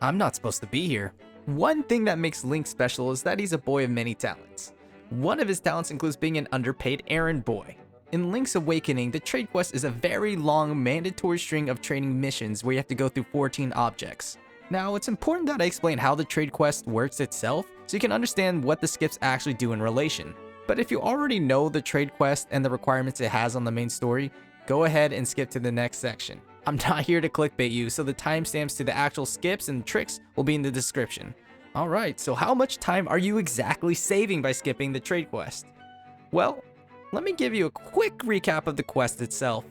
I'm not supposed to be here. One thing that makes Link special is that he's a boy of many talents. One of his talents includes being an underpaid errand boy. In Link's Awakening, the trade quest is a very long, mandatory string of trading missions where you have to go through 14 objects. Now, it's important that I explain how the trade quest works itself, so you can understand what the skips actually do in relation. But if you already know the trade quest and the requirements it has on the main story, go ahead and skip to the next section. I'm not here to clickbait you, so the timestamps to the actual skips and tricks will be in the description. Alright, so how much time are you exactly saving by skipping the trade quest? Well, let me give you a quick recap of the quest itself.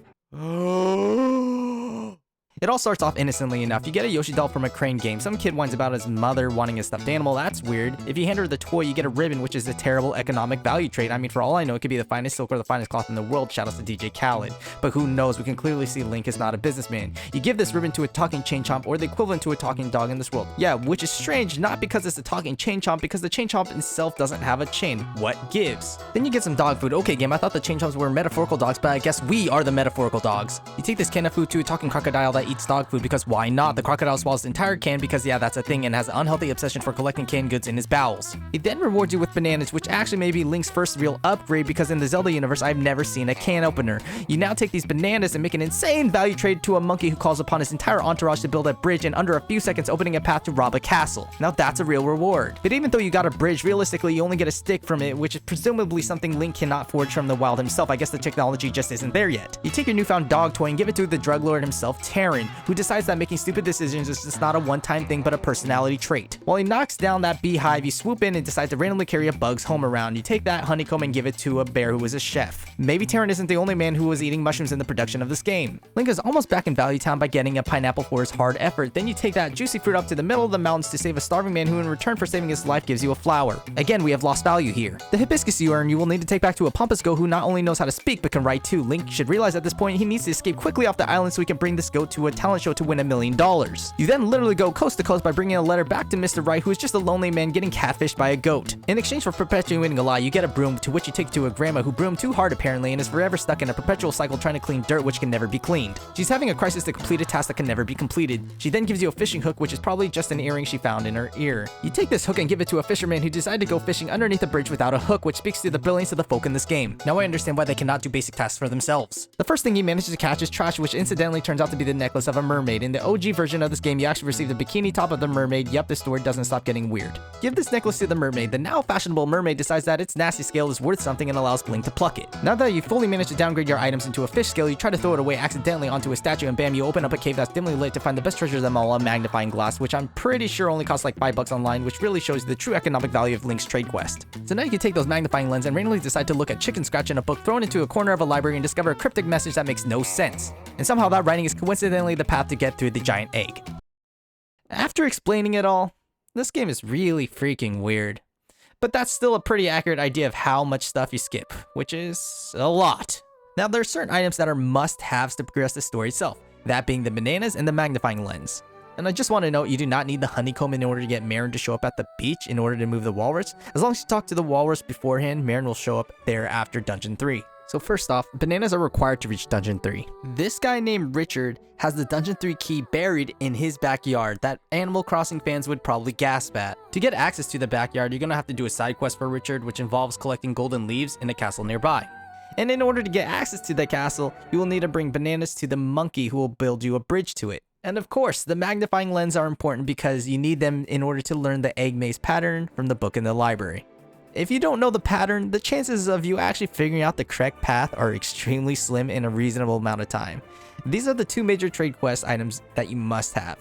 It all starts off innocently enough. You get a Yoshi doll from a Crane game. Some kid whines about his mother wanting a stuffed animal. That's weird. If you hand her the toy, you get a ribbon, which is a terrible economic value trade. I mean, for all I know, it could be the finest silk or the finest cloth in the world. Shoutouts to DJ Khaled. But who knows? We can clearly see Link is not a businessman. You give this ribbon to a talking chain chomp, or the equivalent to a talking dog in this world. Yeah, which is strange, not because it's a talking chain chomp, because the chain chomp itself doesn't have a chain. What gives? Then you get some dog food. Okay, game, I thought the chain chomps were metaphorical dogs, but I guess we are the metaphorical dogs. You take this can of food to a talking crocodile that eats dog food, because why not? The crocodile swallows the entire can because yeah, that's a thing, and has an unhealthy obsession for collecting canned goods in his bowels. He then rewards you with bananas, which actually may be Link's first real upgrade because in the Zelda universe, I've never seen a can opener. You now take these bananas and make an insane value trade to a monkey who calls upon his entire entourage to build a bridge in under a few seconds, opening a path to rob a castle. Now that's a real reward. But even though you got a bridge, realistically, you only get a stick from it, which is presumably something Link cannot forge from the wild himself. I guess the technology just isn't there yet. You take your newfound dog toy and give it to the drug lord himself, Terran, who decides that making stupid decisions is just not a one-time thing but a personality trait. While he knocks down that beehive, you swoop in and decide to randomly carry a bug's home around. You take that honeycomb and give it to a bear who is a chef. Maybe Terran isn't the only man who was eating mushrooms in the production of this game. Link is almost back in Value Town by getting a pineapple for his hard effort. Then you take that juicy fruit up to the middle of the mountains to save a starving man who in return for saving his life gives you a flower. Again, we have lost value here. The hibiscus you earn you will need to take back to a pompous goat who not only knows how to speak but can write too. Link should realize at this point he needs to escape quickly off the island so he can bring this goat to a talent show to win $1 million. You then literally go coast to coast by bringing a letter back to Mr. Right, who is just a lonely man getting catfished by a goat. In exchange for perpetuating a lie, you get a broom, to which you take to a grandma who broomed too hard apparently and is forever stuck in a perpetual cycle trying to clean dirt which can never be cleaned. She's having a crisis to complete a task that can never be completed. She then gives you a fishing hook, which is probably just an earring she found in her ear. You take this hook and give it to a fisherman who decided to go fishing underneath a bridge without a hook, which speaks to the brilliance of the folk in this game. Now I understand why they cannot do basic tasks for themselves. The first thing he manages to catch is trash, which incidentally turns out to be the necklace of a mermaid. In the OG version of this game, you actually receive the bikini top of the mermaid. Yep, this story doesn't stop getting weird. Give this necklace to the mermaid. The now fashionable mermaid decides that its nasty scale is worth something and allows Link to pluck it. Now that you fully managed to downgrade your items into a fish scale, you try to throw it away accidentally onto a statue and bam, you open up a cave that's dimly lit to find the best treasure of them all, a magnifying glass, which I'm pretty sure only costs like $5 online, which really shows the true economic value of Link's trade quest. So now you can take those magnifying lenses and randomly decide to look at chicken scratch in a book thrown into a corner of a library and discover a cryptic message that makes no sense. And somehow that writing is coincidentally the path to get through the giant egg. After explaining it all, this game is really freaking weird. But that's still a pretty accurate idea of how much stuff you skip, which is a lot. Now there are certain items that are must-haves to progress the story itself, that being the bananas and the magnifying lens. And I just want to note, you do not need the honeycomb in order to get Marin to show up at the beach in order to move the walrus. As long as you talk to the walrus beforehand, Marin will show up there after Dungeon 3. So first off, bananas are required to reach Dungeon 3. This guy named Richard has the Dungeon 3 key buried in his backyard that Animal Crossing fans would probably gasp at. To get access to the backyard, you're gonna have to do a side quest for Richard, which involves collecting golden leaves in a castle nearby. And in order to get access to the castle, you will need to bring bananas to the monkey who will build you a bridge to it. And of course, the magnifying lens are important because you need them in order to learn the egg maze pattern from the book in the library. If you don't know the pattern, the chances of you actually figuring out the correct path are extremely slim in a reasonable amount of time. These are the two major trade quest items that you must have.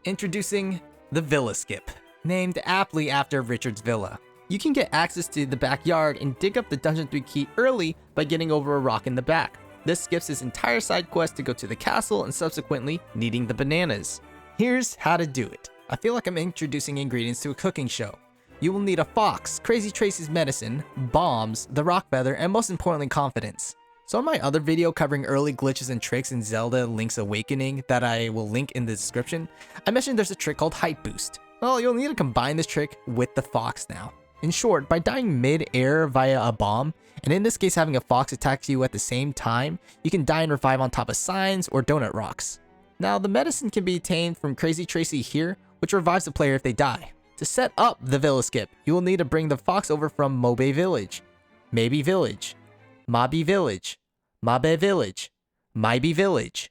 Introducing the Villa Skip, named aptly after Richard's villa. You can get access to the backyard and dig up the Dungeon 3 key early by getting over a rock in the back. This skips his entire side quest to go to the castle and subsequently needing the bananas. Here's how to do it. I feel like I'm introducing ingredients to a cooking show. You will need a fox, Crazy Tracy's medicine, bombs, the rock feather, and most importantly, confidence. So in my other video covering early glitches and tricks in Zelda Link's Awakening that I will link in the description, I mentioned there's a trick called Height Boost. Well, you'll need to combine this trick with the fox now. In short, by dying mid-air via a bomb, and in this case having a fox attack you at the same time, you can die and revive on top of signs or donut rocks. Now, the medicine can be obtained from Crazy Tracy here, which revives the player if they die. To set up the Villa skip, you will need to bring the fox over from Mobe Village, Maybe Village, Mabi Village, Mabe Village, Maibi Village.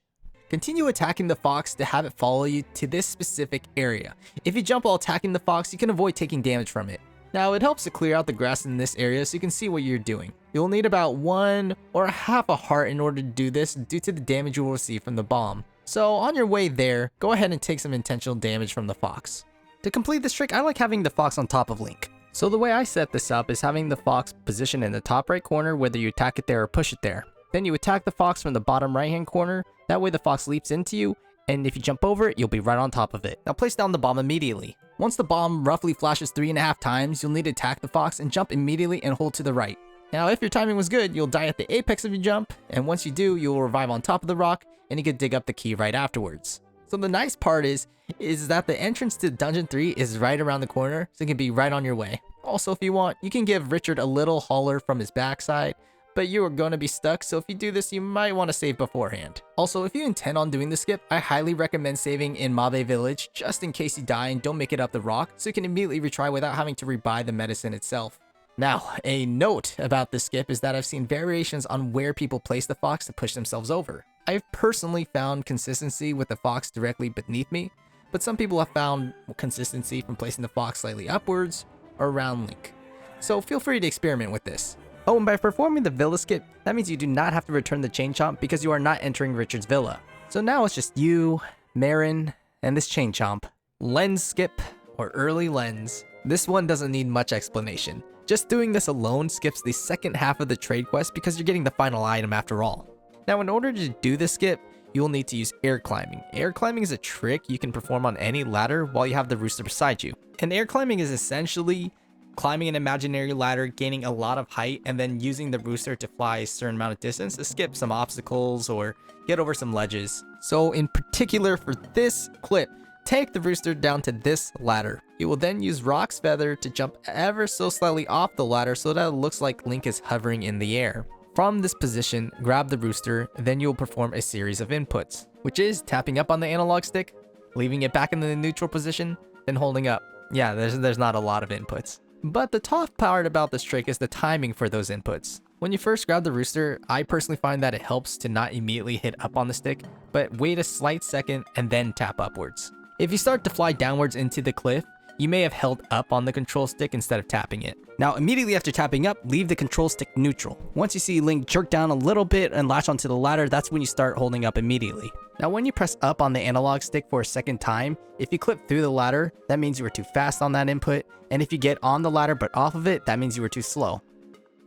Continue attacking the fox to have it follow you to this specific area. If you jump while attacking the fox, you can avoid taking damage from it. Now, it helps to clear out the grass in this area so you can see what you're doing. You'll need about 1 or half a heart in order to do this due to the damage you will receive from the bomb. So on your way there, go ahead and take some intentional damage from the fox. To complete this trick, I like having the fox on top of Link. So the way I set this up is having the fox positioned in the top right corner, whether you attack it there or push it there. Then you attack the fox from the bottom right hand corner, that way the fox leaps into you, and if you jump over it, you'll be right on top of it. Now place down the bomb immediately. Once the bomb roughly flashes 3.5 times, you'll need to attack the fox and jump immediately and hold to the right. Now if your timing was good, you'll die at the apex of your jump, and once you do, you'll revive on top of the rock, and you can dig up the key right afterwards. So the nice part is that the entrance to Dungeon 3 is right around the corner, so it can be right on your way. Also, if you want, you can give Richard a little holler from his backside, but you are going to be stuck, so if you do this, you might want to save beforehand. Also, if you intend on doing the skip, I highly recommend saving in Mabe Village, just in case you die and don't make it up the rock, so you can immediately retry without having to rebuy the medicine itself. Now, a note about this skip is that I've seen variations on where people place the fox to push themselves over. I've personally found consistency with the fox directly beneath me, but some people have found consistency from placing the fox slightly upwards or around Link. So feel free to experiment with this. Oh, and by performing the villa skip, that means you do not have to return the chain chomp because you are not entering Richard's villa. So now it's just you, Marin, and this chain chomp. Lens skip, or early lens. This one doesn't need much explanation. Just doing this alone skips the second half of the trade quest because you're getting the final item after all. Now in order to do this skip, you will need to use air climbing. Air climbing is a trick you can perform on any ladder while you have the rooster beside you. And air climbing is essentially climbing an imaginary ladder, gaining a lot of height, and then using the rooster to fly a certain amount of distance to skip some obstacles or get over some ledges. So in particular for this clip, take the rooster down to this ladder. You will then use Rock's Feather to jump ever so slightly off the ladder so that it looks like Link is hovering in the air. From this position, grab the rooster, then you'll perform a series of inputs, which is tapping up on the analog stick, leaving it back in the neutral position, then holding up. Yeah, there's not a lot of inputs. But the tough part about this trick is the timing for those inputs. When you first grab the rooster, I personally find that it helps to not immediately hit up on the stick, but wait a slight second and then tap upwards. If you start to fly downwards into the cliff, you may have held up on the control stick instead of tapping it. Now immediately after tapping up, leave the control stick neutral. Once you see Link jerk down a little bit and latch onto the ladder, that's when you start holding up immediately. Now when you press up on the analog stick for a second time, if you clip through the ladder, that means you were too fast on that input, and if you get on the ladder but off of it, that means you were too slow.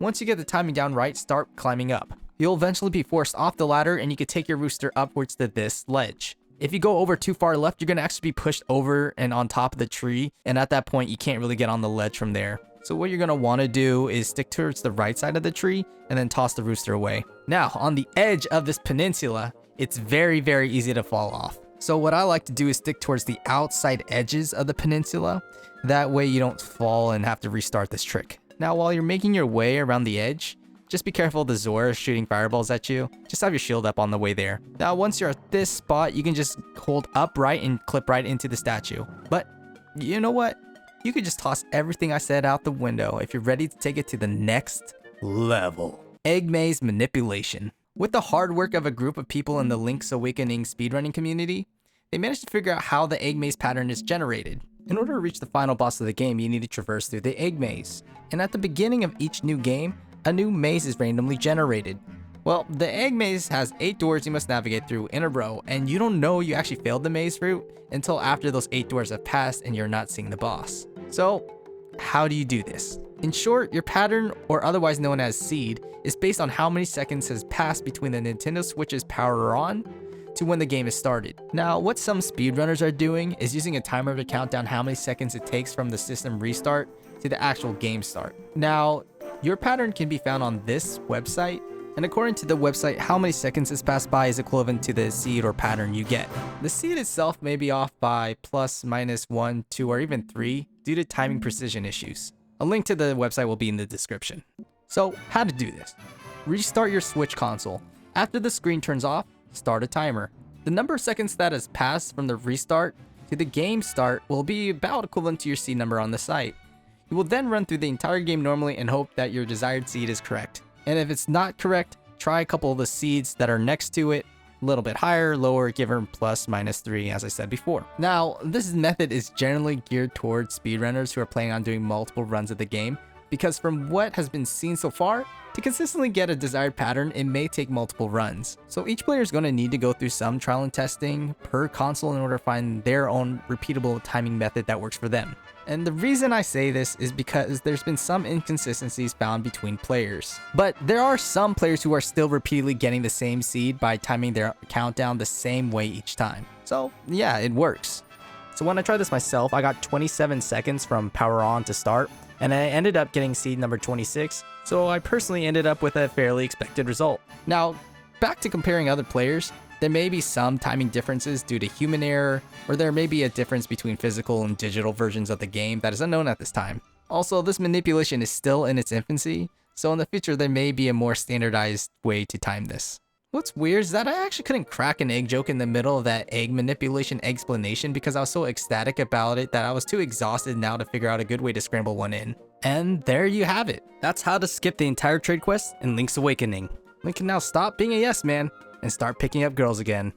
Once you get the timing down right, start climbing up. You'll eventually be forced off the ladder and you can take your rooster upwards to this ledge. If you go over too far left, you're going to actually be pushed over and on top of the tree, and at that point you can't really get on the ledge from there. So what you're going to want to do is stick towards the right side of the tree and then toss the rooster away. Now on the edge of this peninsula, it's very easy to fall off. So what I like to do is stick towards the outside edges of the peninsula. That way you don't fall and have to restart this trick. Now while you're making your way around the edge, just be careful of the Zora shooting fireballs at you. Just have your shield up on the way there. Now once you're at this spot, you can just hold upright and clip right into the statue. But you know what? You could just toss everything I said out the window if you're ready to take it to the next level. Egg maze manipulation. With the hard work of a group of people in the Link's Awakening speedrunning community, they managed to figure out how the egg maze pattern is generated. In order to reach the final boss of the game, you need to traverse through the egg maze. And at the beginning of each new game, a new maze is randomly generated. Well, the egg maze has 8 doors you must navigate through in a row, and you don't know you actually failed the maze route until after those 8 doors have passed and you're not seeing the boss. So, how do you do this? In short, your pattern, or otherwise known as seed, is based on how many seconds has passed between the Nintendo Switch's power on to when the game is started. Now, what some speedrunners are doing is using a timer to count down how many seconds it takes from the system restart to the actual game start. Now, your pattern can be found on this website, and according to the website, how many seconds has passed by is equivalent to the seed or pattern you get. The seed itself may be off by plus, minus 1, 2, or even 3 due to timing precision issues. A link to the website will be in the description. So, how to do this? Restart your Switch console. After the screen turns off, start a timer. The number of seconds that has passed from the restart to the game start will be about equivalent to your seed number on the site. You will then run through the entire game normally and hope that your desired seed is correct. And if it's not correct, try a couple of the seeds that are next to it, a little bit higher, lower, give her plus minus 3 as I said before. Now, this method is generally geared towards speedrunners who are planning on doing multiple runs of the game, because from what has been seen so far, to consistently get a desired pattern, it may take multiple runs. So each player is going to need to go through some trial and testing per console in order to find their own repeatable timing method that works for them. And the reason I say this is because there's been some inconsistencies found between players. But there are some players who are still repeatedly getting the same seed by timing their countdown the same way each time. So yeah, it works. So when I tried this myself, I got 27 seconds from power on to start, and I ended up getting seed number 26, so I personally ended up with a fairly expected result. Now, back to comparing other players, there may be some timing differences due to human error, or there may be a difference between physical and digital versions of the game that is unknown at this time. Also, this manipulation is still in its infancy, so in the future there may be a more standardized way to time this. What's weird is that I actually couldn't crack an egg joke in the middle of that egg manipulation explanation because I was so ecstatic about it that I was too exhausted now to figure out a good way to scramble one in. And there you have it. That's how to skip the entire trade quest in Link's Awakening. Link can now stop being a yes man and start picking up girls again.